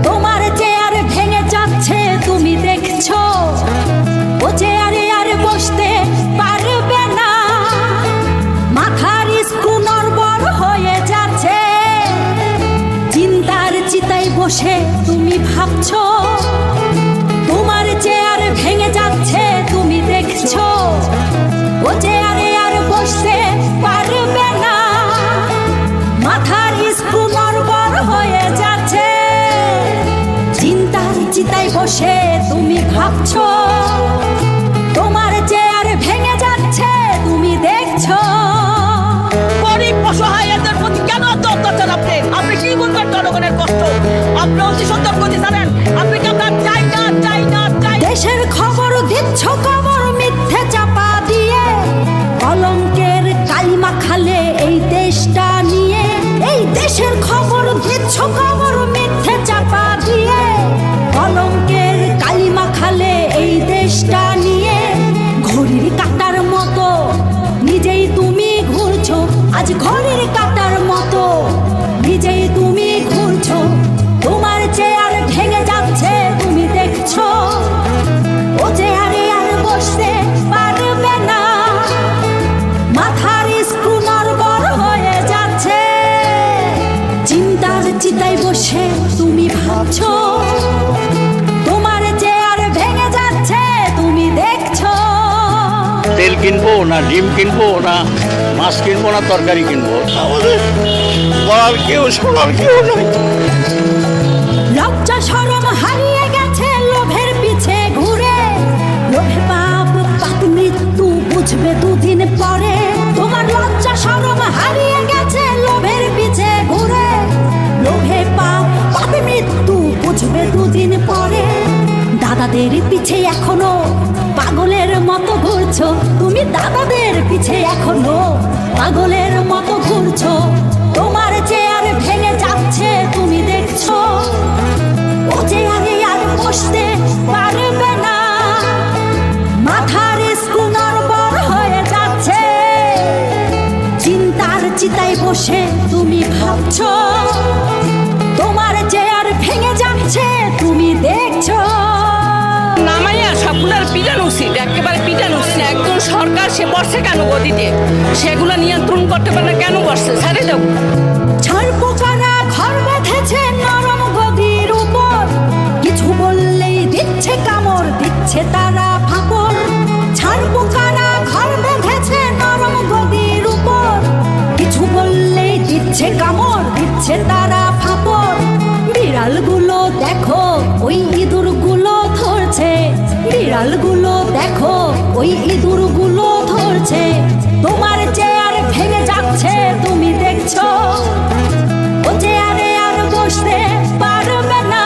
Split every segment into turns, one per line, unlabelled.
তোমার চেয়ার ভেঙে যাচ্ছে তুমি দেখছো, ও চেয়ারে আর বসতে পারবে না, মাথার স্ক্রু নড়বড় হয়ে যাচ্ছে, চিন্তার চিতায় বসে তুমি ভাবছো, তোমার চেয়ার ভেঙে যাচ্ছে তুমি দেখছো, ও চেয়ারে আর বসতে পারবে না, মাথার স্ক্রু নড়বড় হয়ে যাচ্ছে, চিন্তার চিতায় বসে তুমি ভাবছো, তোমার চেয়ার ভেঙে যাচ্ছে তুমি দেখছো।
গরিব অসহায়দের প্রতি কেন এত অত্যাচার? আপনি কি বলবেন জনগণের কষ্ট? আপনি অতি সুন্দর করে জানেন, আপনি কি আমরা চাই না চাই না চাই।
দেশের খবর দিচ্ছ খবর মিথ্যে চাপা দিয়ে, কলঙ্কের কালিমা খালে এই দেশটা নিয়ে, এই দেশের খবর দিচ্ছ খবর মিথ্যে চাপা দিয়ে, কলঙ্কের কালিমা খালে এই দেশটা নিয়ে, ঘড়ির কাঁটার মতো নিজেই তুমি ঘুরছো, আজ ঘড়ির কাঁটার মতো নিজেই তুমি ঘুরছো, তোমার চেয়ার ভেঙে যাচ্ছে তুমি দেখছো, ও চেয়ারে আর বসতে পারবে না, মাথার স্ক্রু নড়বড় হয়ে যাচ্ছে, চিন্তার চিতায় বসে তুমি ভাবছো, তোমার চেয়ার ভেঙে যাচ্ছে তুমি দেখছো।
তেল কিনবো না ডিম কিনবো না মাছ কিনবো না তরকারি কিনবো, আমাদের বলার কেউ শোনার কেউ নাই।
লজ্জা শরম হারিয়ে গেছে লোভের পিছে ঘুরে, লোভে পাপ পাপ মৃত্যু বুঝবে দুদিন পরে, তোমার লজ্জা শরম হারিয়ে গেছে লোভের পিছে ঘুরে, লোভে পাপ পাপ মৃত্যু বুঝবে দুদিন পরে, দাদাদের পিছে এখনো পাগলের মতো ঘুরছো, তুমি দাদাদের পিছে এখনো পাগলের মতো ঘুরছো, তোমার চেয়ার ভেঙে যাচ্ছে তুমি দেখছো, ও চেয়ারে আর বসতে পারবে না, মাথার স্ক্রু নড়বড় হয়ে যাচ্ছে, চিন্তার চিতায় বসে তুমি ভাবছো, তোমার চেয়ার ভেঙে যাচ্ছে তুমি দেখছো।
নামাইয়া সবগুলার পিটানো উচিত, একেবারে পিটানো উচিত। একজন সরকার সে বসছে কেন গদিতে? সেগুলো নিয়ন্ত্রণ করতে পারে না, কেন বসছে? ছাড়ে দাও।
ঝড় পোকারা ঘর বেঁধেছে নরম গদির উপর, কিছু বললেই দিচ্ছে কামড়, দিচ্ছে তারা ফাঁপড়, ঝড় পোকারা ঘর বেঁধেছে নরম গদির উপর, কিছু বললেই দিচ্ছে কামড়, দিচ্ছে তারা ফাঁপড়, বিড়ালগুলো দেখো ওই ইঁদুরগুলো ধরছে, বিড়ালগুলো দেখো ওই ইঁদুরগুলো ধরছে, তোমার চেয়ার ভেঙে যাচ্ছে তুমি দেখছো, ও চেয়ারে আর বসতে পারবে না,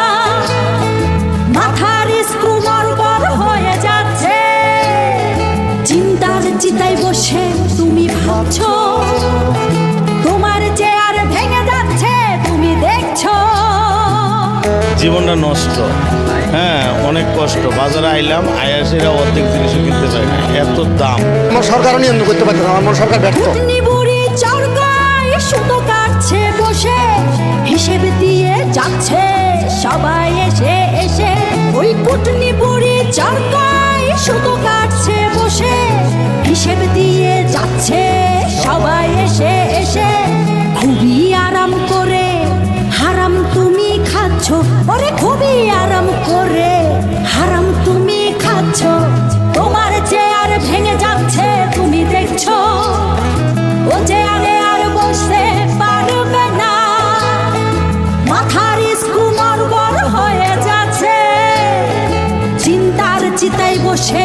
মাথার স্ক্রু নড়বড় হয়ে যাচ্ছে, চিন্তার চিতায় বসে তুমি ভাবছো, তোমার চেয়ার ভেঙে যাচ্ছে তুমি দেখছো।
জীবনটা নষ্ট, হ্যাঁ অনেক কষ্ট। বাজারে আইলাম আয়াসেরা অর্ধেক জিনিসও কিনতে পারে না, এত দাম।
আমার সরকারও নিয়ন্ত্রণ করতে পারছে না, আমার সরকার ব্যর্থ।
বুড়ি চরকায় সুতো কাটছে বসে, হিসেব দিয়ে যাচ্ছে সবাই এসে এসে, ওই কুটনি বুড়ি চরকায় সুতো কাটছে বসে, হিসেব দিয়ে যাচ্ছে সবাই এসে এসে, খুবই আরাম করে হারাম তুমি খাচ্ছ, ওরে খুবই আরাম করে হারাম তুমি খাচ্ছ, তোমার চেয়ার ভেঙে যাচ্ছে তুমি দেখছো, ও চেয়ারে আর বসতে পারবে না, মাথার স্ক্রু নড়বড় হয়ে যাচ্ছে, চিন্তার চিতায় বসে